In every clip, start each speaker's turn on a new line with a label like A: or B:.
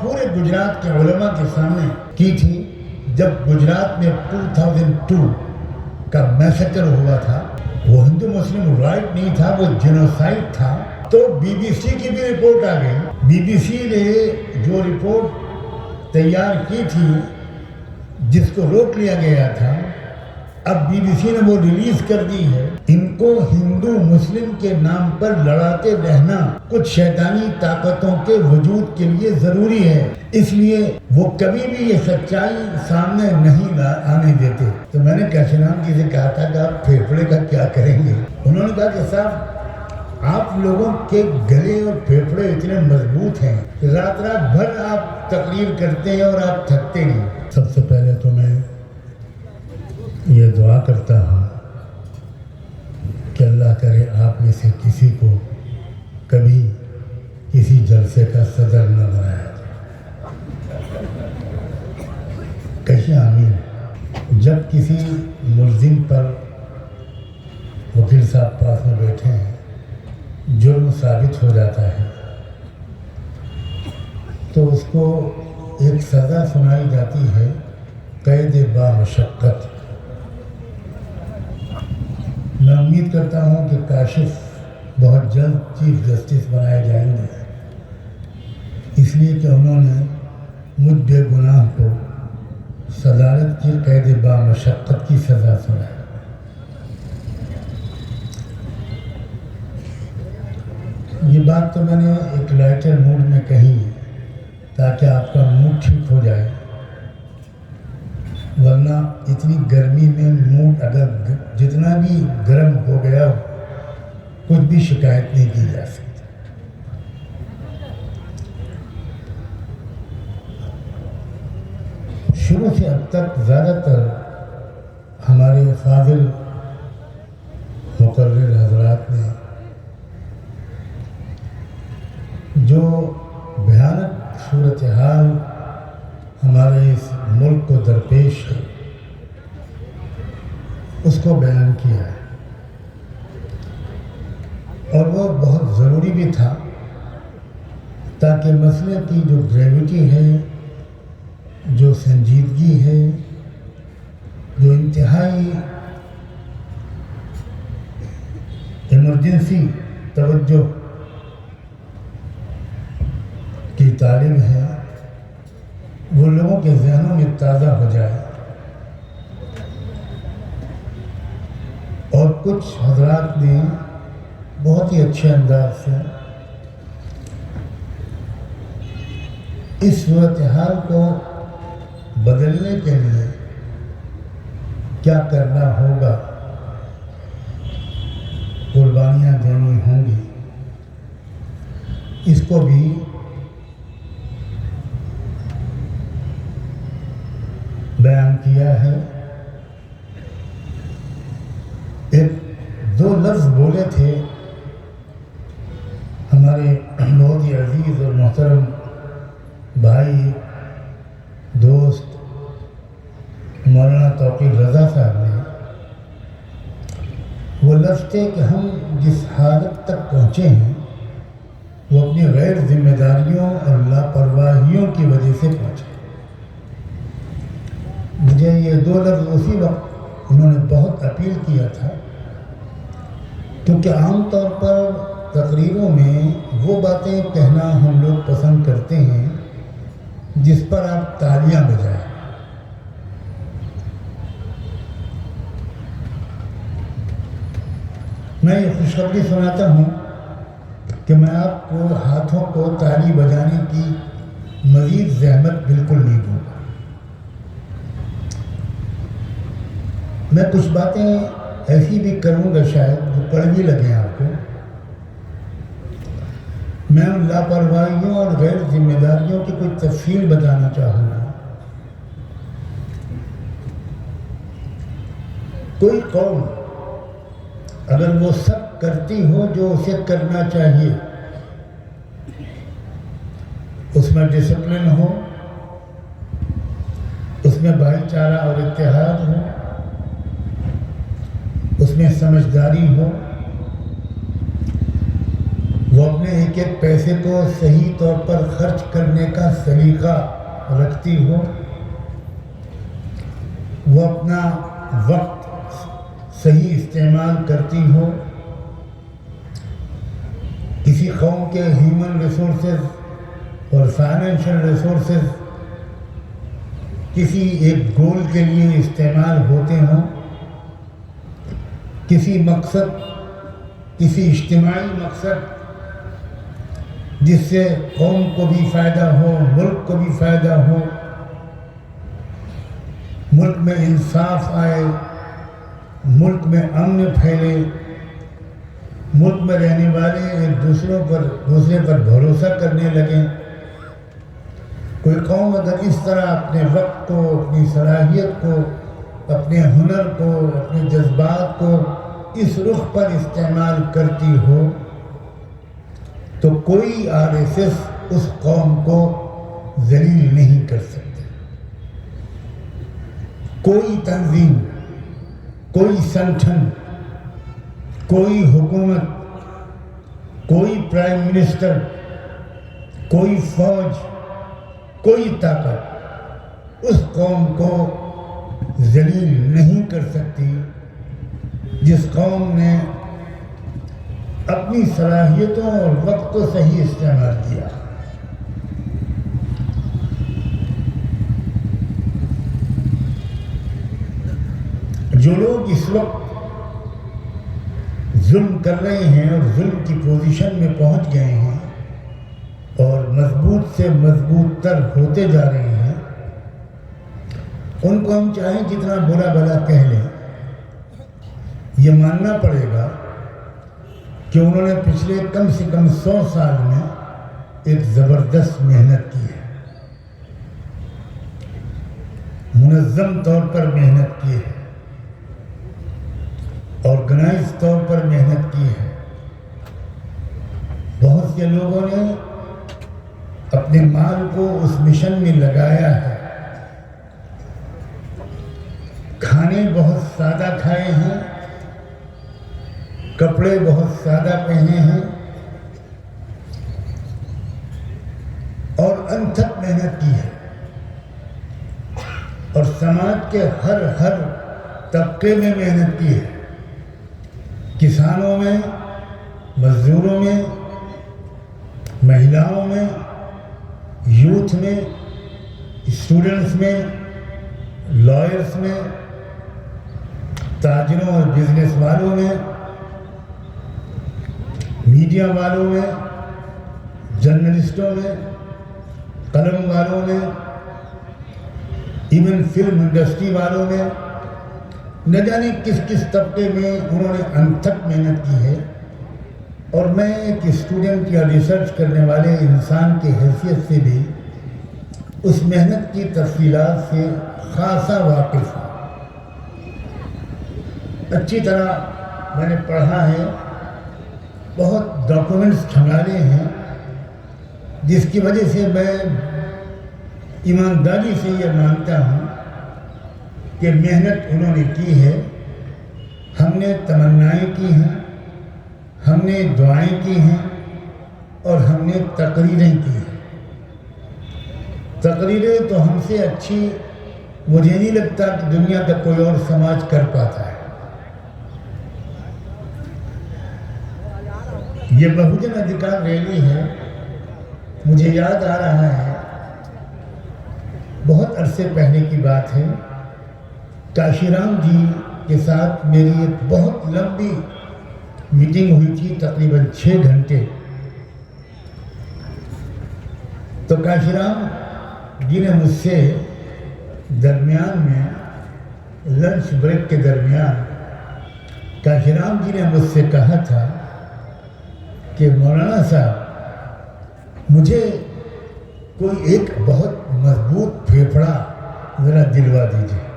A: پورے گجرات کے علماء کے سامنے کی تھی جب گجرات میں 2002 کا میسیکر ہوا تھا. وہ ہندو مسلم رائٹ نہیں تھا, وہ جینوسائیڈ تھا. تو بی بی سی کی بھی رپورٹ آ گئی. بی بی سی نے جو رپورٹ تیار کی تھی جس کو روک لیا گیا تھا, اب بی بی سی نے وہ ریلیز کر دی ہے. ان کو ہندو مسلم کے نام پر لڑاتے رہنا کچھ شیطانی طاقتوں کے وجود کے لیے ضروری ہے, اس لیے وہ کبھی بھی یہ سچائی سامنے نہیں آنے دیتے. تو میں نے کاشنام جی سے کہا تھا کہ آپ پھیپھڑے کا کیا کریں گے. انہوں نے کہا کہ صاحب آپ لوگوں کے گلے اور پھیپھڑے اتنے مضبوط ہیں کہ رات بھر آپ تقریر کرتے ہیں اور آپ تھکتے نہیں. سب سے پہلے تو میں یہ دعا کرتا ہوں کہ اللہ کرے آپ میں سے کسی کو کبھی کسی جلسے کا صدر نہ بنایا جائے. کہیں آمین. جب کسی ملزم پر وکیل صاحب پاس میں بیٹھے ہیں, جرم ثابت ہو جاتا ہے تو اس کو ایک سزا سنائی جاتی ہے قید بامشقت. میں امید کرتا ہوں کہ کاشف بہت جلد چیف جسٹس بنائے جائیں گے, اس لیے کہ انہوں نے مجھ بے گناہ کو صدارت کی قید بامشقت کی سزا سنائی. یہ بات تو میں نے ایک لائٹر موڈ میں کہی تاکہ آپ کا موڈ ٹھیک ہو جائے, ورنہ اتنی گرمی میں موڈ اگر جتنا بھی گرم ہو گیا ہو کچھ بھی شکایت نہیں کی جا سکتی. شروع سے اب تک زیادہ تر ہمارے فاضل مقرر حضرات نے جو بھیانک صورتحال ہمارے اس ملک کو درپیش ہے اس کو بیان کیا ہے, اور وہ بہت ضروری بھی تھا تاکہ مسئلے کی جو گریوٹی ہے, جو سنجیدگی ہے, جو انتہائی ایمرجنسی توجہ کی طالب ہے, وہ لوگوں کے ذہنوں میں تازہ ہو جائے. اور کچھ حضرات نے بہت ہی اچھے انداز سے اس صورتحال کو بدلنے کے لیے کیا کرنا ہوگا, قربانیاں دینی ہوں گی, اس کو بھی بیان کیا ہے. ایک دو لفظ بولے تھے ہمارے بہت ہی عزیز اور محترم بھائی دوست مولانا توقیر رضا صاحب نے. وہ لفظ تھے کہ ہم جس حالت تک پہنچے ہیں وہ اپنی غیر ذمہ داریوں اور لاپرواہیوں کی وجہ سے پہنچے. مجھے یہ دو لفظ اسی وقت انہوں نے بہت اپیل کیا تھا, کیونکہ عام طور پر تقریروں میں وہ باتیں کہنا ہم لوگ پسند کرتے ہیں جس پر آپ تالیاں بجائیں. میں یہ خوشخبری سناتا ہوں کہ میں آپ کو ہاتھوں کو تالی بجانے کی مزید زحمت بالکل نہیں دوں گا. میں کچھ باتیں ایسی بھی کروں گا شاید جو کڑوی لگیں آپ کو. میں ان لاپرواہیوں اور غیر ذمہ داریوں کی کوئی تفصیل بتانا چاہوں گا. کوئی قوم اگر وہ سب کرتی ہو جو اسے کرنا چاہیے, اس میں ڈسپلن ہو, اس میں بھائی چارہ اور اتحاد ہو, اس میں سمجھداری ہو, وہ اپنے ایک ایک پیسے کو صحیح طور پر خرچ کرنے کا سلیقہ رکھتی ہو، وہ اپنا وقت صحیح استعمال کرتی ہو، کسی قوم کے ہیومن ریسورسز اور فائنینشیل ریسورسز کسی ایک گول کے لیے استعمال ہوتے ہوں، کسی مقصد، کسی اجتماعی مقصد جس سے قوم کو بھی فائدہ ہو، ملک کو بھی فائدہ ہو، ملک میں انصاف آئے، ملک میں امن پھیلے، ملک میں رہنے والے ایک دوسرے پر بھروسہ کرنے لگیں۔ کوئی قوم اگر اس طرح اپنے وقت کو، اپنی صلاحیت کو، اپنے ہنر کو، اپنے جذبات کو اس رخ پر استعمال کرتی ہو تو کوئی RSS اس قوم کو ذلیل نہیں کر سکتے۔ کوئی تنظیم، کوئی سنگھن، کوئی حکومت، کوئی پرائم منسٹر، کوئی فوج، کوئی طاقت اس قوم کو ذلیل نہیں کر سکتی جس قوم نے اپنی صلاحیتوں اور وقت کو صحیح استعمال کیا۔ جو لوگ اس وقت ظلم کر رہے ہیں اور ظلم کی پوزیشن میں پہنچ گئے ہیں اور مضبوط سے مضبوط تر ہوتے جا رہے ہیں، ان کو ہم چاہیں جتنا برا بھلا کہہ لیں، یہ ماننا پڑے گا کہ انہوں نے پچھلے کم سے کم 100 سال میں ایک زبردست محنت کی ہے، منظم طور پر محنت کی ہے، آرگنائز طور پر محنت کی ہے۔ بہت سے لوگوں نے اپنے مال کو اس مشن میں لگایا ہے، کھانے بہت سادہ کھائے ہیں، کپڑے بہت سادہ پہنے ہیں اور انتھک محنت کی ہے، اور سماج کے ہر طبقے میں محنت کی ہے، کسانوں میں، مزدوروں میں، مہیلاؤں میں، یوتھ میں، اسٹوڈنٹس میں، لائرز میں، تاجروں اور بزنس والوں میں، میڈیا والوں میں، جرنلسٹوں میں، قلم والوں میں، ایون فلم انڈسٹری والوں میں، نہ جانے کس کس طبقے میں انہوں نے انتھک محنت کی ہے۔ اور میں ایک اسٹوڈنٹ یا ریسرچ کرنے والے انسان کی حیثیت سے بھی اس محنت کی تفصیلات سے خاصا واقف ہوں۔ اچھی طرح میں نے پڑھا ہے، بہت ڈاکومنٹس کھنگالے ہیں، جس کی وجہ سے میں ایمانداری سے یہ مانتا ہوں کہ محنت انہوں نے کی ہے، ہم نے تمنائیں کی ہیں، ہم نے دعائیں کی ہیں اور ہم نے تقریریں کی ہیں۔ تقریریں تو ہم سے اچھی مجھے نہیں لگتا کہ دنیا کا کوئی اور سماج کر پاتا ہے۔ یہ بہوجن ادھیکار ریلی ہے، مجھے یاد آ رہا ہے، بہت عرصے پہلے کی بات ہے، کاشی رام جی کے ساتھ میری ایک بہت لمبی میٹنگ ہوئی تھی، تقریباً 6 گھنٹے۔ تو کاشی رام جی نے مجھ سے درمیان میں لنچ بریک کے درمیان کاشی رام جی نے مجھ سے کہا تھا کہ مولانا صاحب مجھے کوئی ایک بہت مضبوط پھیپھڑا ذرا دلوا دیجیے،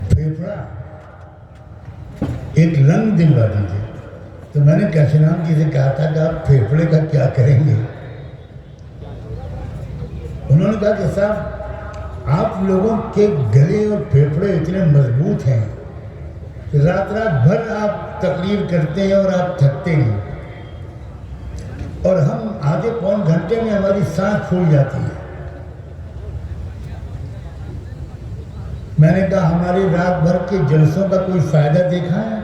A: پھیپھڑا ایک لنگ دلوا دیجیے۔ تو میں نے کاشی رام جی سے کہا تھا کہ آپ پھیپھڑے کا کیا کریں گے؟ انہوں نے کہا کہ صاحب آپ لوگوں کے گلے اور پھیپھڑے اتنے مضبوط ہیں کہ رات بھر آپ تقریر کرتے ہیں اور آپ تھکتے نہیں۔ اور ہم آدھے پون گھنٹے میں ہماری سانس پھول جاتی ہے. میں نے کہا ہمارے رات بھر کے جلسوں کا کوئی فائدہ دیکھا ہے؟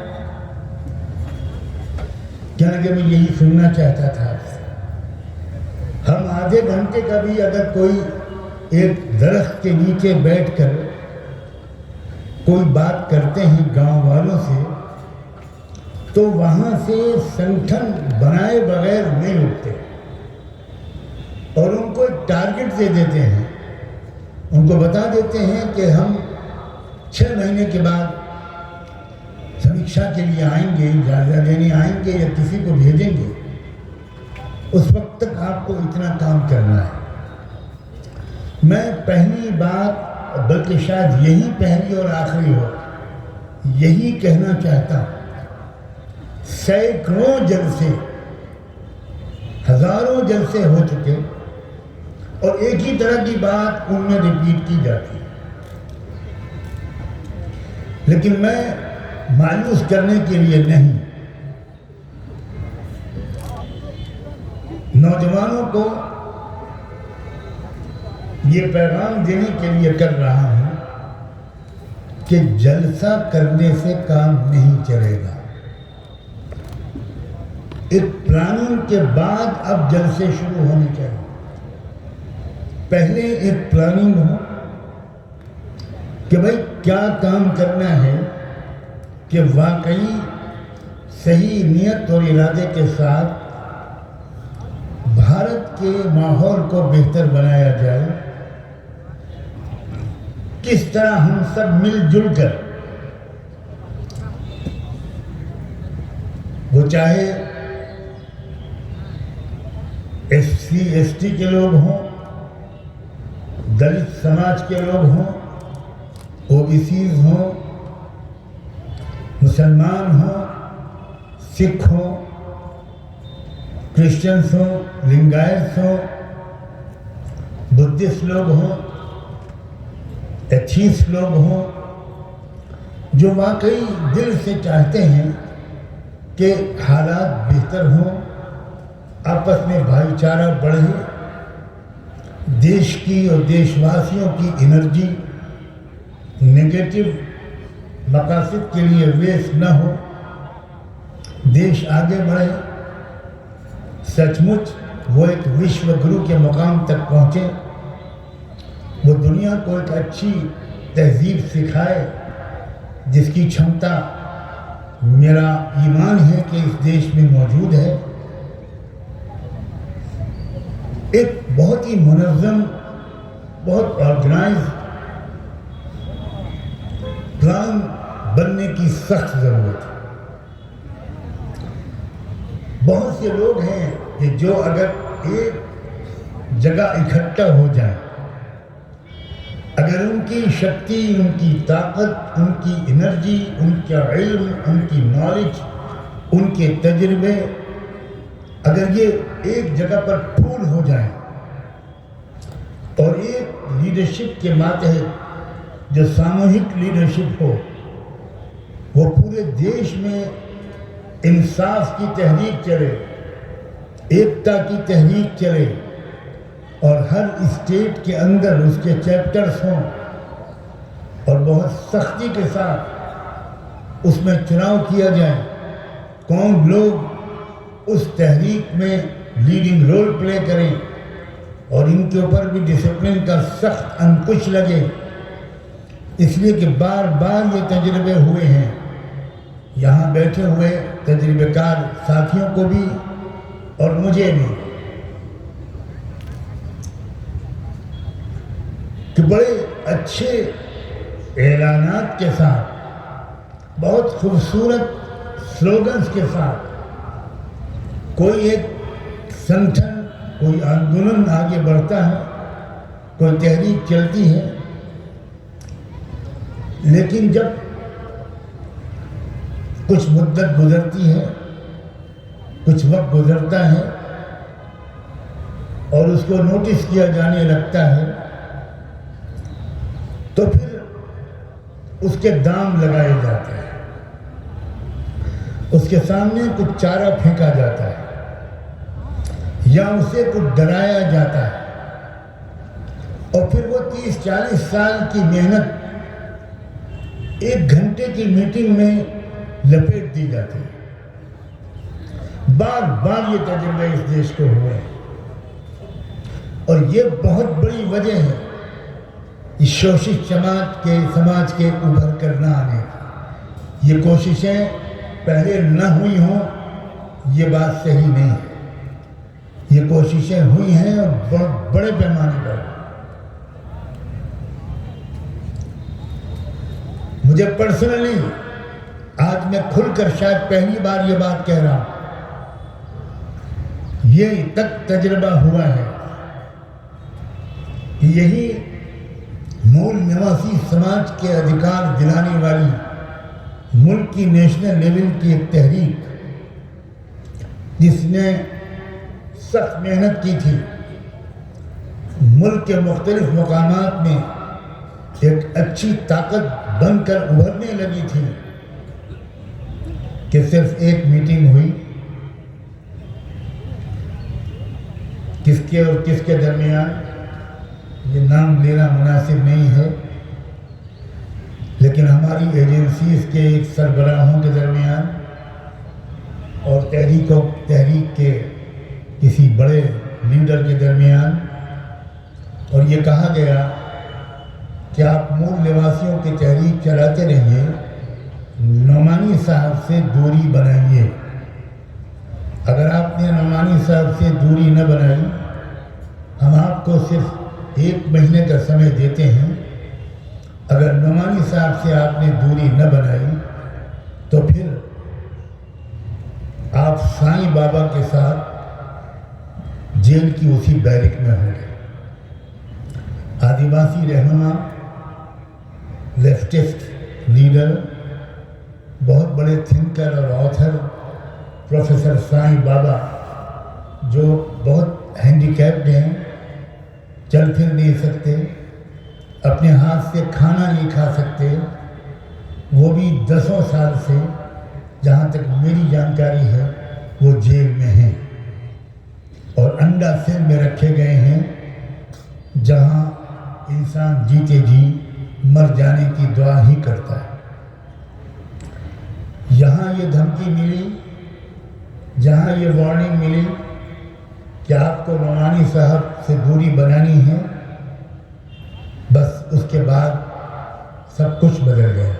A: کہنے کہ میں یہی سننا چاہتا تھا آپ سے. ہم آدھے گھنٹے کا بھی اگر کوئی ایک درخت کے نیچے بیٹھ کر کوئی بات کرتے ہیں گاؤں والوں سے تو وہاں سے سنگٹھن بنائے بغیر نہیں اٹھتے اور ان کو ایک ٹارگٹ دے دیتے ہیں. ان کو بتا دیتے ہیں کہ ہم 6 مہینے کے بعد سمیکشا کے لیے آئیں گے, جائزہ لینے آئیں گے یا کسی کو بھیجیں گے, اس وقت تک آپ کو اتنا کام کرنا ہے. میں پہلی بات, بلکہ شاید یہی پہلی اور آخری ہو, یہی کہنا چاہتا ہوں. سینکڑوں جلسے, ہزاروں جلسے ہو چکے اور ایک ہی طرح کی بات ان میں ریپیٹ کی جاتی ہے. لیکن میں مایوس کرنے کے لیے نہیں, نوجوانوں کو یہ پیغام دینے کے لیے کر رہا ہوں کہ جلسہ کرنے سے کام نہیں چلے گا. ایک پلاننگ کے بعد اب جلسے شروع ہونے چاہیے. پہلے ایک پلاننگ ہو کہ بھائی کیا کام کرنا ہے کہ واقعی صحیح نیت اور ارادے کے ساتھ بھارت کے ماحول کو بہتر بنایا جائے. کس طرح ہم سب مل جل کر, وہ چاہے SC/ST کے لوگ ہوں, دلت سماج کے لوگ ہوں, OBCs ہوں, مسلمان ہوں, سکھ ہوں, کرسچنس ہوں, لنگایتس ہوں, بدھسٹ لوگ ہوں, ایتھیسٹ لوگ ہوں, جو واقعی دل سے چاہتے ہیں کہ حالات بہتر ہوں, آپس میں بھائی چارہ بڑھے, دیش کی اور دیش واسیوں کی انرجی نگیٹو مقاصد کے لیے ویسٹ نہ ہو, دیش آگے بڑھے, سچ مچ وہ ایک وشو گرو کے مقام تک پہنچے, وہ دنیا کو ایک اچھی تہذیب سکھائے جس کی چھمتا میرا ایمان ہے کہ اس دیش میں موجود ہے. ایک بہت ہی منظم, بہت آرگنائز پلان بننے کی سخت ضرورت ہے. بہت سے لوگ ہیں کہ جو اگر ایک جگہ اکٹھا ہو جائیں, اگر ان کی شکتی, ان کی طاقت, ان کی انرجی, ان کا علم, ان کی نالج, ان کے تجربے اگر یہ ایک جگہ پر پھول ہو جائیں اور ایک لیڈرشپ کے ماتحت جو ساموہک لیڈرشپ ہو, وہ پورے دیش میں انصاف کی تحریک چلے, ایکتا کی تحریک چلے اور ہر اسٹیٹ کے اندر اس کے چیپٹرز ہوں اور بہت سختی کے ساتھ اس میں چناؤ کیا جائے, کون لوگ اس تحریک میں لیڈنگ رول پلے کریں اور ان کے اوپر بھی ڈسپلن کا سخت انکش لگے. اس لیے کہ بار بار یہ تجربے ہوئے ہیں, یہاں بیٹھے ہوئے تجربہ کار ساتھیوں کو بھی اور مجھے بھی, کہ بڑے اچھے اعلانات کے ساتھ, بہت خوبصورت سلوگنز کے ساتھ کوئی ایک سنگٹھن, کوئی آندولن آگے بڑھتا ہے, کوئی تحریک چلتی ہے, لیکن جب کچھ مدت گزرتی ہے, کچھ وقت گزرتا ہے اور اس کو نوٹس کیا جانے لگتا ہے, تو پھر اس کے دام لگائے جاتے ہیں, اس کے سامنے کچھ چارہ پھینکا جاتا ہے. یا اسے کچھ ڈرایا جاتا ہے اور پھر وہ 30-40 سال کی محنت 1 گھنٹے کی میٹنگ میں لپیٹ دی جاتی ہے۔ بار بار یہ تجربہ اس دیش کو ہوا ہے اور یہ بہت بڑی وجہ ہے اس شوشش سماج کے ابھر کر نہ آنے کی۔ یہ کوششیں پہلے نہ ہوئی ہوں یہ بات صحیح نہیں ہے، یہ کوششیں ہوئی ہیں اور بہت بڑے پیمانے پر۔ مجھے پرسنلی آج میں کھل کر شاید پہلی بار یہ بات کہہ رہا ہوں، یہ تک تجربہ ہوا ہے کہ یہی مول نواسی سماج کے ادھیکار دلانے والی ملک کی نیشنل لیول کی ایک تحریک جس نے سخت محنت کی تھی، ملک کے مختلف مقامات میں ایک اچھی طاقت بن کر ابھرنے لگی تھی کہ صرف ایک میٹنگ ہوئی، کس کے اور کس کے درمیان یہ نام لینا مناسب نہیں ہے، لیکن ہماری ایجنسیز کے ایک سربراہوں کے درمیان اور تحریک کے کسی بڑے لیڈر کے درمیان، اور یہ کہا گیا کہ آپ مول نواسیوں کی تحریک چلاتے رہیے، نعمانی صاحب سے دوری بنائیے۔ اگر آپ نے نعمانی صاحب سے دوری نہ بنائی، ہم آپ کو صرف 1 مہینے کا سمے دیتے ہیں، اگر نعمانی صاحب سے آپ نے دوری نہ بنائی تو پھر آپ سائیں بابا کے ساتھ جیل کی اسی بیرک میں ہوں گے۔ آدیواسی رہنما، لیفٹسٹ لیڈر، بہت بڑے تھنکر اور آتھر پروفیسر سائیں بابا، جو بہت ہینڈیکیپڈ ہیں، چل پھر نہیں سکتے، اپنے ہاتھ سے کھانا نہیں کھا سکتے، وہ بھی 10 سال سے جہاں تک میری جانکاری ہے وہ جیل میں ہیں اور انڈا سیل میں رکھے گئے ہیں، جہاں انسان جیتے جی مر جانے کی دعا ہی کرتا ہے۔ یہاں یہ دھمکی ملی، جہاں یہ وارننگ ملی کہ آپ کو نعمانی صاحب سے دوری بنانی ہے، بس اس کے بعد سب کچھ بدل گیا۔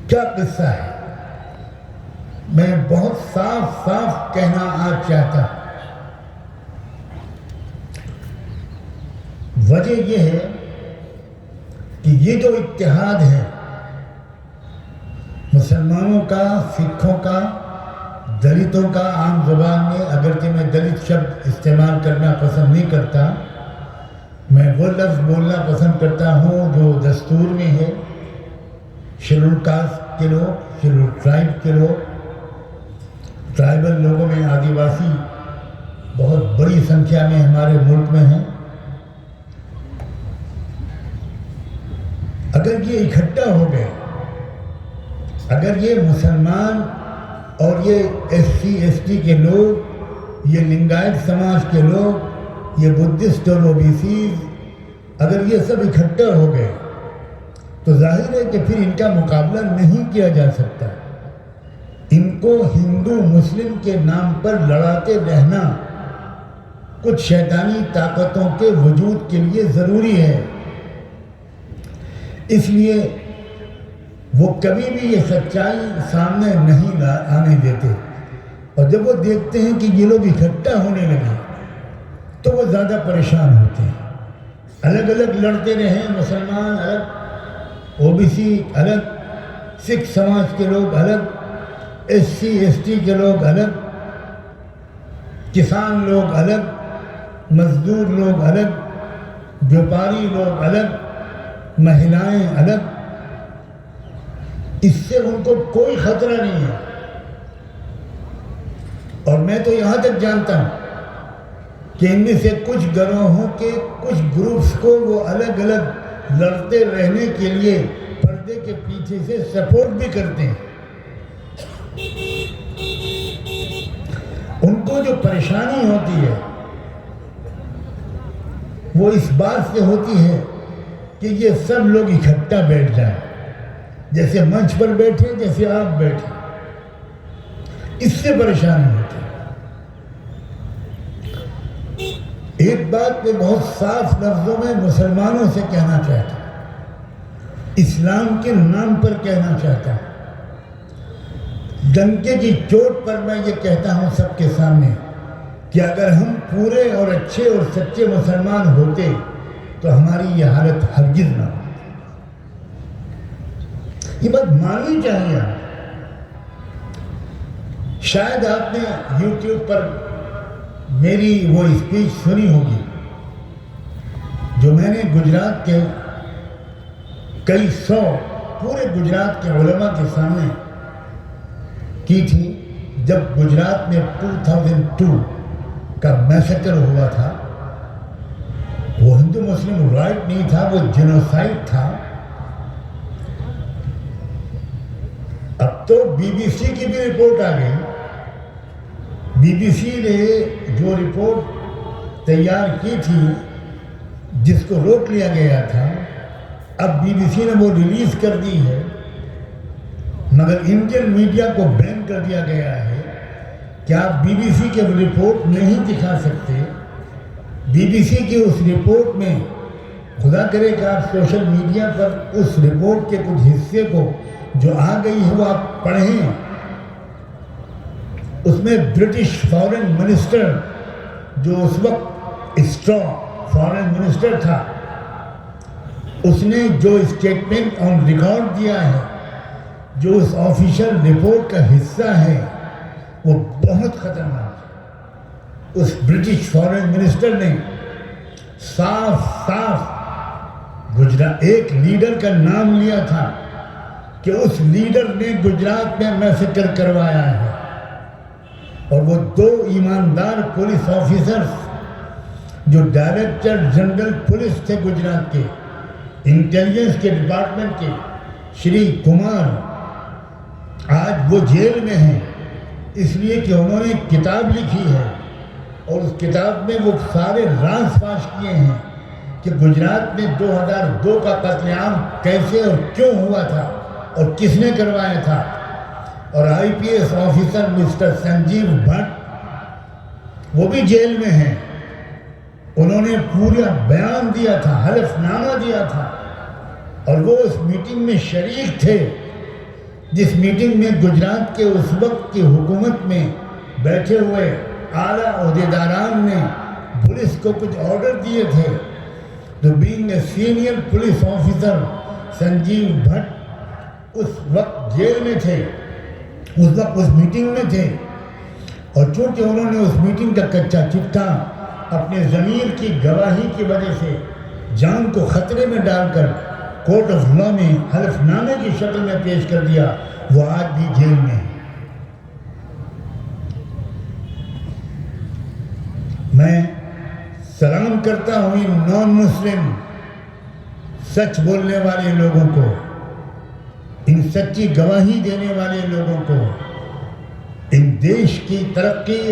A: کیا قصہ ہے؟ میں بہت صاف کہنا آج چاہتا ہوں۔ وجہ یہ ہے کہ یہ جو اتحاد ہے مسلمانوں کا، سکھوں کا، دلتوں کا، عام زبان میں، اگرچہ میں دلت شبد استعمال کرنا پسند نہیں کرتا، میں وہ لفظ بولنا پسند کرتا ہوں جو دستور میں ہے، شیڈول کاسٹ کے لوگ، شیڈول ٹرائب کے لوگ، ٹرائبل لوگوں میں آدیواسی بہت بڑی سنکھیا میں ہمارے ملک میں ہیں۔ اگر یہ اکٹھا ہو گئے، اگر یہ مسلمان اور یہ SC/ST کے لوگ، یہ لنگایت سماج کے لوگ، یہ بدھسٹ اور اوبیسیز، اگر یہ سب اکٹھا ہو گئے تو ظاہر ہے کہ پھر ان کا مقابلہ نہیں کیا جا سکتا۔ ان کو ہندو مسلم کے نام پر لڑاتے رہنا کچھ شیطانی طاقتوں کے وجود کے لیے ضروری ہے۔ اس لیے وہ کبھی بھی یہ سچائی سامنے نہیں آنے دیتے، اور جب وہ دیکھتے ہیں کہ یہ لوگ اکٹھا ہونے لگے تو وہ زیادہ پریشان ہوتے ہیں۔ الگ الگ لڑتے رہیں، مسلمان الگ، OBC الگ، سکھ سماج کے لوگ الگ، SC/ST کے لوگ الگ، کسان لوگ الگ، مزدور لوگ الگ، بیوپاری لوگ الگ، مہلائیں الگ، اس سے ان کو کوئی خطرہ نہیں ہے۔ اور میں تو یہاں تک جانتا ہوں کہ ان میں سے کچھ گروہوں کے کچھ گروپس کو وہ الگ الگ لڑتے رہنے کے لیے پردے کے پیچھے سے سپورٹ بھی کرتے ہیں۔ کو جو پریشانی ہوتی ہے وہ اس بات سے ہوتی ہے کہ یہ سب لوگ اکٹھا بیٹھ جائیں، جیسے منچ پر بیٹھے، جیسے آپ بیٹھے، اس سے پریشانی ہوتی ہے۔ ایک بات میں بہت صاف لفظوں میں مسلمانوں سے کہنا چاہتا ہوں، اسلام کے نام پر کہنا چاہتا ہوں، ڈنکے کی چوٹ پر میں یہ کہتا ہوں سب کے سامنے کہ اگر ہم پورے اور اچھے اور سچے مسلمان ہوتے تو ہماری یہ حالت ہرگز نہ ہوتی۔ یہ بات ماننی چاہیے۔ شاید آپ نے یوٹیوب پر میری وہ اسپیچ سنی ہوگی جو میں نے گجرات کے کئی سو پورے گجرات کے علماء کے سامنے کی تھی جب گجرات میں 2002 کا میسیکر ہوا تھا۔ وہ ہندو مسلم رائٹ نہیں تھا، وہ جینوسائیڈ تھا۔ اب تو بی بی سی کی بھی رپورٹ آ گئی۔ بی بی سی نے جو رپورٹ تیار کی تھی جس کو روک لیا گیا تھا، اب بی بی سی نے وہ ریلیز کر دی ہے، مگر انڈین میڈیا کو بین کر دیا گیا ہے کہ آپ بی بی سی کے رپورٹ نہیں دکھا سکتے۔ بی بی سی کی اس رپورٹ میں خدا کرے کہ آپ سوشل میڈیا پر اس رپورٹ کے کچھ حصے کو جو آ گئی ہے وہ آپ پڑھیں۔ اس میں برٹش فارن منسٹر جو اس وقت اسٹرا فارن منسٹر تھا، اس نے جو اسٹیٹمنٹ آن ریکارڈ دیا ہے، جو اس آفیشیل رپورٹ کا حصہ ہے، وہ بہت خطرناک ہے۔ اس برٹش فارن منسٹر نے صاف گجرات ایک لیڈر کا نام لیا تھا کہ اس لیڈر نے گجرات میں میسیکر کروایا ہے، اور وہ 2 ایماندار پولیس آفیسرز جو ڈائریکٹر جنرل پولیس تھے گجرات کے، انٹیلیجنس کے ڈپارٹمنٹ کے، شری کمار، آج وہ جیل میں ہیں اس لیے کہ انہوں نے ایک کتاب لکھی ہے اور اس کتاب میں وہ سارے راز فاش کیے ہیں کہ گجرات میں 2002 کا قتل عام کیسے اور کیوں ہوا تھا اور کس نے کروایا تھا۔ اور IPS officer mister Sanjiv Bhatt وہ بھی جیل میں ہیں۔ انہوں نے پورا بیان دیا تھا، حلف نامہ دیا تھا، اور وہ اس میٹنگ میں شریک تھے جس میٹنگ میں گجرات کے اس وقت کی حکومت میں بیٹھے ہوئے اعلیٰ عہدیداران نے پولیس کو کچھ آرڈر دیے تھے۔ تو being a senior police officer Sanjiv Bhatt اس وقت جیل میں تھے، اس وقت اس میٹنگ میں تھے، اور چونکہ انہوں نے اس میٹنگ کا کچا چٹھا اپنے ضمیر کی گواہی کی وجہ سے جان کو خطرے میں ڈال کر کورٹ آف لا میں حلف نامے کی شکل میں پیش کر دیا، وہ آج بھی جیل میں ہے۔ میں سلام کرتا ہوں ان نان مسلم سچ بولنے والے لوگوں کو، ان سچی گواہی دینے والے لوگوں کو، ان دیش کی ترقی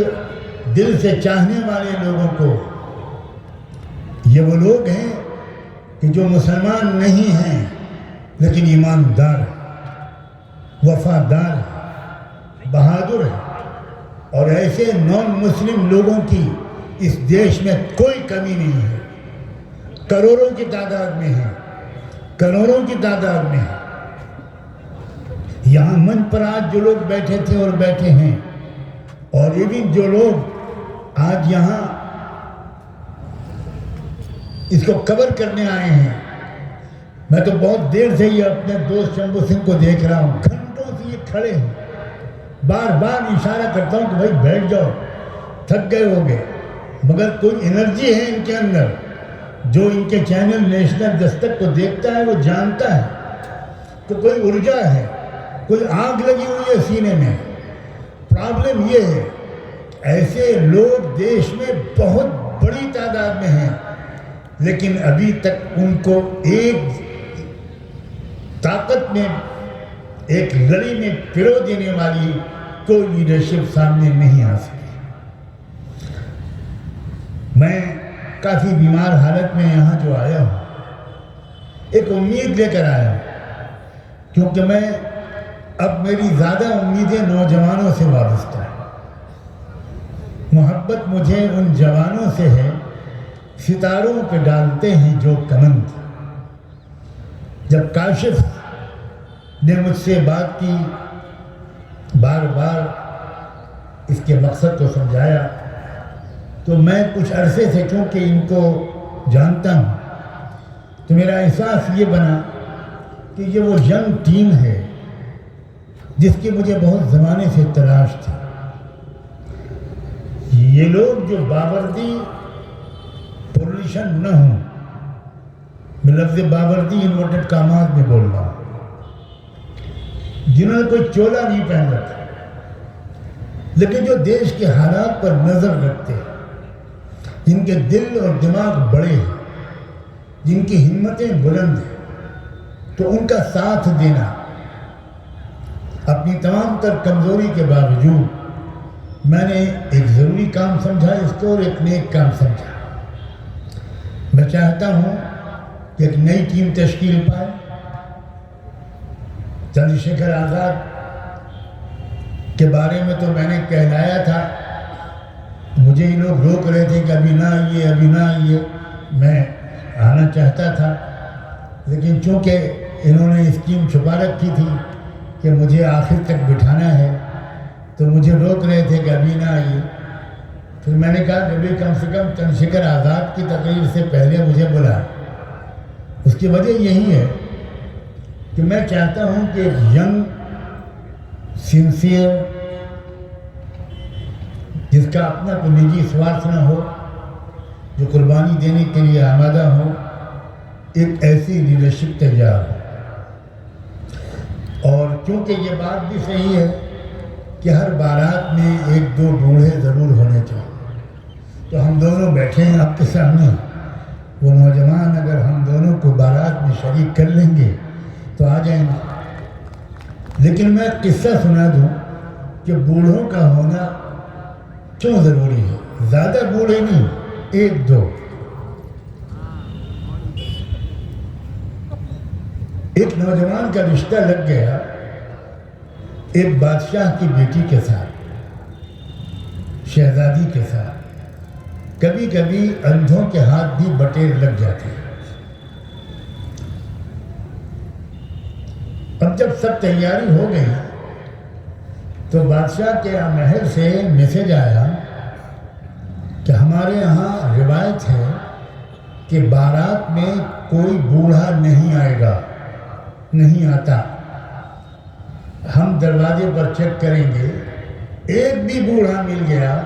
A: دل سے چاہنے والے لوگوں کو۔ یہ وہ لوگ ہیں کہ جو مسلمان نہیں ہیں لیکن ایماندار ہیں، وفادار ہیں، بہادر ہیں، اور ایسے نان مسلم لوگوں کی اس دیش میں کوئی کمی نہیں ہے۔ کروڑوں کی تعداد میں ہے، کروڑوں کی تعداد میں ہے۔ یہاں منچ پر آج جو لوگ بیٹھے تھے اور بیٹھے ہیں، اور یہ بھی جو لوگ آج یہاں اس کو کور کرنے آئے ہیں، میں تو بہت دیر سے یہ اپنے دوست شمبھو سنگھ کو دیکھ رہا ہوں، گھنٹوں سے یہ کھڑے ہیں، بار بار اشارہ کرتا ہوں کہ بھائی بیٹھ جاؤ، تھک گئے ہوگے، مگر کوئی انرجی ہے ان کے اندر۔ جو ان کے چینل نیشنل دستک کو دیکھتا ہے وہ جانتا ہے کہ کوئی ارجا ہے، کوئی آگ لگی ہوئی ہے سینے میں۔ پرابلم یہ ہے ایسے لوگ دیش میں بہت بڑی تعداد میں ہیں، لیکن ابھی تک ان کو ایک طاقت میں، ایک لڑی میں پرو دینے والی کوئی لیڈرشپ سامنے نہیں آ سکی۔ میں کافی بیمار حالت میں یہاں جو آیا ہوں ایک امید لے کر آیا ہوں، کیونکہ میں اب میری زیادہ امیدیں نوجوانوں سے وابستہ ہیں۔ محبت مجھے ان جوانوں سے ہے ستاروں پہ ڈالتے ہیں جو کمند۔ جب کاشف نے مجھ سے بات کی، بار بار اس کے مقصد کو سمجھایا، تو میں کچھ عرصے سے چونکہ ان کو جانتا ہوں تو میرا احساس یہ بنا کہ یہ وہ ینگ ٹیم ہے جس کی مجھے بہت زمانے سے تلاش تھی۔ یہ لوگ جو باوردی پوزیشن نہ ہوں، میں لفظ باوردی انورٹڈ کامات میں بول رہا ہوں، جنہوں نے کوئی چولا نہیں پہن رکھا لیکن جو دیش کے حالات پر نظر رکھتے ہیں، جن کے دل اور دماغ بڑے ہیں، جن کی ہمتیں بلند ہیں، تو ان کا ساتھ دینا اپنی تمام تر کمزوری کے باوجود میں نے ایک ضروری کام سمجھا اس کو اور ایک نیک کام سمجھا۔ میں چاہتا ہوں کہ ایک نئی ٹیم تشکیل پائے۔ چندر شیکھر آزاد کے بارے میں تو میں نے کہلایا تھا، مجھے یہ لوگ روک رہے تھے کہ ابھی نہ آئیے ابھی نہ آئیے، میں آنا چاہتا تھا، لیکن چونکہ انہوں نے اسکیم چھپا رکھی تھی کہ مجھے آخر تک بٹھانا ہے تو مجھے روک رہے تھے کہ ابھی نہ آئیے۔ پھر میں نے کہا کہ کم سے کم چندر شیکھر آزاد کی تقریر سے پہلے مجھے بلا۔ اس کی وجہ یہی ہے کہ میں چاہتا ہوں کہ ایک ینگ سنسیئر جس کا اپنا کوئی نجی سوارتھ نہ ہو، جو قربانی دینے کے لیے آمادہ ہو، ایک ایسی لیڈرشپ تیار ہو۔ اور کیونکہ یہ بات بھی صحیح ہے کہ ہر بارات میں ایک دو بوڑھے ضرور ہونے چاہیے، تو ہم دونوں بیٹھے ہیں آپ کے سامنے، وہ نوجوان اگر ہم دونوں کو بارات میں شریک کر لیں گے تو آ جائیں گے۔ لیکن میں قصہ سنا دوں کہ بوڑھوں کا ہونا کیوں ضروری ہے۔ زیادہ بوڑھے نہیں، ایک دو۔ ایک نوجوان کا رشتہ لگ گیا ایک بادشاہ کی بیٹی کے ساتھ، شہزادی کے ساتھ۔ کبھی کبھی اندھوں کے ہاتھ بھی بٹیر لگ جاتے ہیں۔ اب جب سب تیاری ہو گئی تو بادشاہ کے محل سے میسج آیا کہ ہمارے یہاں روایت ہے کہ بارات میں کوئی بوڑھا نہیں آئے گا، نہیں آتا۔ ہم دروازے پر چیک کریں گے، ایک بھی بوڑھا مل گیا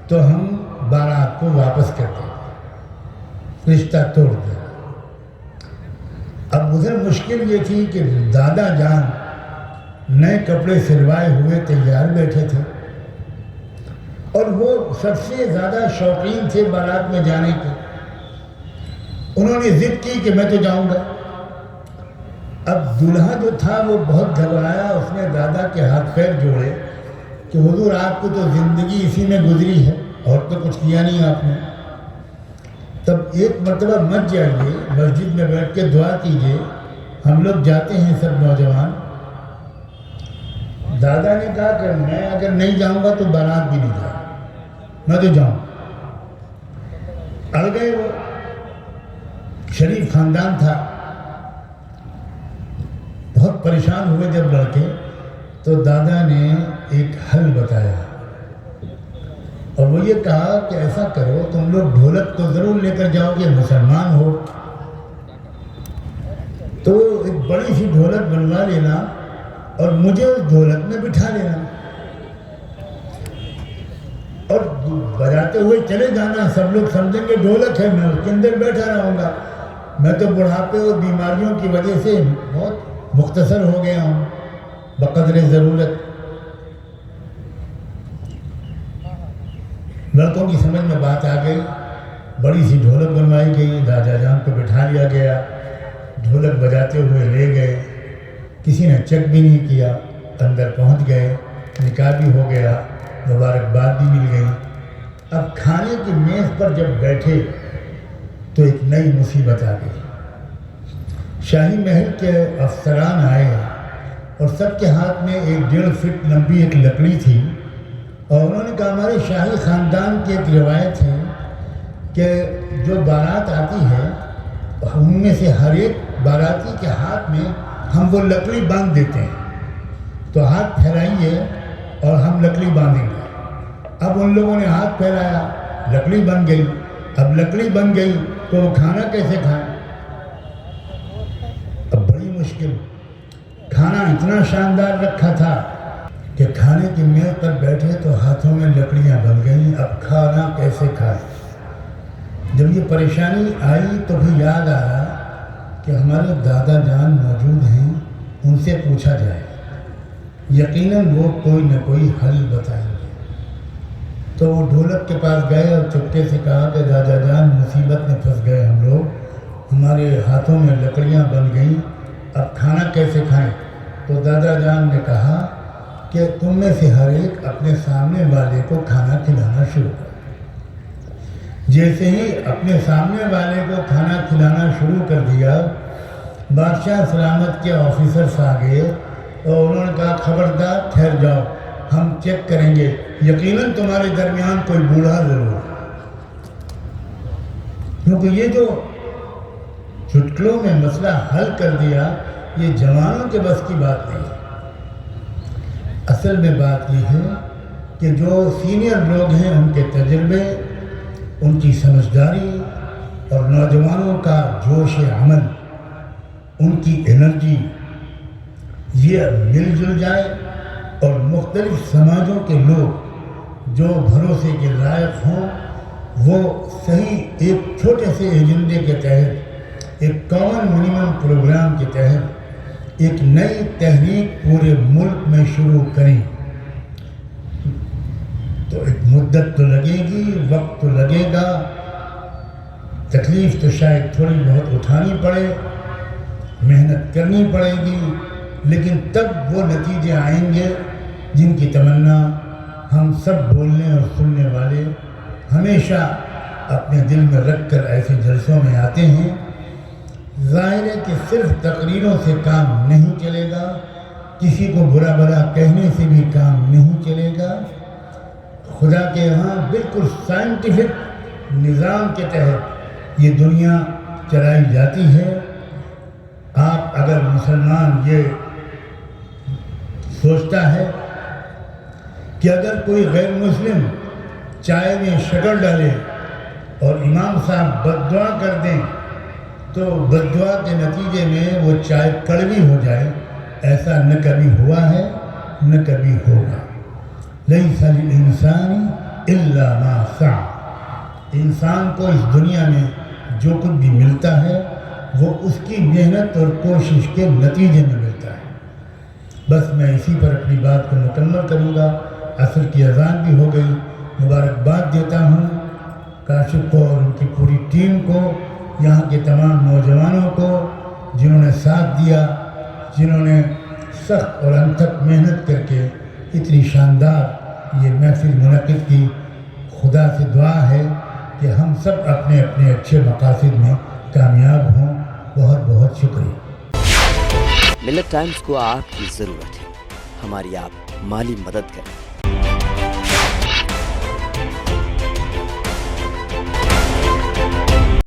A: تو ہم بارات کو واپس کر دیں گے، رشتہ توڑ دیں۔ اب ادھر مشکل یہ تھی کہ دادا جان نئے کپڑے سلوائے ہوئے تیار بیٹھے تھے اور وہ سب سے زیادہ شوقین تھے بارات میں جانے کے۔ انہوں نے ضد کی کہ میں تو جاؤں گا۔ اب دلہا جو تھا وہ بہت گھبرایا، اس نے دادا کے ہاتھ پیر جوڑے کہ حضور آپ کو تو زندگی اسی میں گزری ہے اور تو کچھ کیا نہیں آپ نے، تب ایک مرتبہ مت جائیے، مسجد میں بیٹھ کے دعا کیجئے، ہم لوگ جاتے ہیں سب نوجوان۔ دادا نے کہا کہ میں اگر نہیں جاؤں گا تو بارات بھی نہیں جاؤں، میں تو جاؤں۔ اڑ گئے، وہ شریف خاندان تھا، بہت پریشان ہوئے جب لڑکے، تو دادا نے ایک حل بتایا اور وہ یہ کہا کہ ایسا کرو، تم لوگ ڈھولک تو ضرور لے کر جاؤ گے، مسلمان ہو تو ایک بڑی سی ڈھولک بنوا لینا اور مجھے اس ڈھولک میں بٹھا لینا اور بجاتے ہوئے چلے جانا، سب لوگ سمجھیں گے ڈھولک ہے، میں اس کے اندر بیٹھا رہوں گا۔ میں تو بڑھاپے اور بیماریوں کی وجہ سے بہت مختصر ہو گیا ہوں بقدر ضرورت۔ لڑکوں کی سمجھ میں بات آ گئی، بڑی سی ڈھولک بنوائی گئی، دادا جان کو بٹھا لیا گیا، ڈھولک بجاتے ہوئے لے گئے، کسی نے چیک بھی نہیں کیا، اندر پہنچ گئے، نکاح بھی ہو گیا، مبارکباد بھی مل گئی۔ اب کھانے کی میز پر جب بیٹھے تو ایک نئی مصیبت آ گئی. شاہی محل کے افسران آئے اور سب کے ہاتھ میں 1.5 فٹ لمبی ایک لکڑی تھی اور انہوں نے کہا ہمارے شاہی خاندان کی ایک روایت ہے کہ جو بارات آتی ہے ان میں سے ہر ایک باراتی کے ہاتھ میں ہم وہ لکڑی باندھ دیتے ہیں, تو ہاتھ پھیلائیے اور ہم لکڑی باندھیں گے. اب ان لوگوں نے ہاتھ پھیلایا, لکڑی بن گئی. اب لکڑی بن گئی تو وہ کھانا کیسے کھائیں؟ اب بڑی مشکل. کھانا اتنا شاندار رکھا تھا کہ کھانے کی میز پر بیٹھے تو ہاتھوں میں لکڑیاں بن گئیں. اب کھانا کیسے کھائیں؟ جب یہ پریشانی آئی تو بھی یاد آیا کہ ہمارے دادا جان موجود ہیں, ان سے پوچھا جائے, یقیناً وہ کوئی نہ کوئی حل بتائیں گے. تو وہ ڈھولک کے پاس گئے اور چپکے سے کہا کہ دادا جان مصیبت میں پھنس گئے ہم لوگ, ہمارے ہاتھوں میں لکڑیاں بن گئیں, اب کھانا کیسے کھائیں؟ تو دادا جان نے کہا کہ تم میں سے ہر ایک اپنے سامنے والے کو کھانا کھلانا شروع کرو. جیسے ہی اپنے سامنے والے کو کھانا کھلانا شروع کر دیا, بادشاہ سلامت کے آفیسرس آ گئے اور انہوں نے کہا خبردار ٹھہر جاؤ, ہم چیک کریں گے, یقیناً تمہارے درمیان کوئی بوڑھا ضرور ہے. کیونکہ یہ جو چٹکلوں میں مسئلہ حل کر دیا یہ جوانوں کے بس کی بات نہیں ہے. اصل میں بات یہ ہے کہ جو سینئر لوگ ہیں ان کے تجربے, ان کی سمجھداری اور نوجوانوں کا جوش عمل, ان کی انرجی, یہ مل جل جائے اور مختلف سماجوں کے لوگ جو بھروسے کے لائق ہوں وہ صحیح ایک چھوٹے سے ایجنڈے کے تحت, ایک کامن منیمم پروگرام کے تحت ایک نئی تحریک پورے ملک میں شروع کریں. تو ایک مدت تو لگے گی, وقت تو لگے گا, تکلیف تو شاید تھوڑی بہت اٹھانی پڑے, محنت کرنی پڑے گی, لیکن تب وہ نتیجے آئیں گے جن کی تمنا ہم سب بولنے اور سننے والے ہمیشہ اپنے دل میں رکھ کر ایسے جلسوں میں آتے ہیں. ظاہر ہے کہ صرف تقریروں سے کام نہیں چلے گا, کسی کو برا بھلا کہنے سے بھی کام نہیں چلے گا. خدا کے یہاں بالکل سائنٹیفک نظام کے تحت یہ دنیا چلائی جاتی ہے. آپ اگر مسلمان یہ سوچتا ہے کہ اگر کوئی غیر مسلم چائے میں شکر ڈالے اور امام صاحب بد دعا کر دیں تو بد دعا کے نتیجے میں وہ چائے کڑوی ہو جائے, ایسا نہ کبھی ہوا ہے نہ کبھی ہوگا. لیس للانسان الا ما سعی, انسان کو اس دنیا میں جو کچھ بھی ملتا ہے وہ اس کی محنت اور کوشش کے نتیجے میں ملتا ہے. بس میں اسی پر اپنی بات کو مکمل کروں گا. عصر کی اذان بھی ہو گئی. مبارکباد دیتا ہوں کاشف کو اور ان کی پوری ٹیم کو, یہاں کے تمام نوجوانوں کو جنہوں نے ساتھ دیا, جنہوں نے سخت اور انتھک محنت کر کے اتنی شاندار یہ محفل منعقد کی. خدا سے دعا ہے کہ ہم سب اپنے اپنے اچھے مقاصد میں کامیاب ہوں. بہت بہت شکریہ.
B: ملت ٹائمز کو آپ کی ضرورت ہے, ہماری آپ مالی مدد کریں.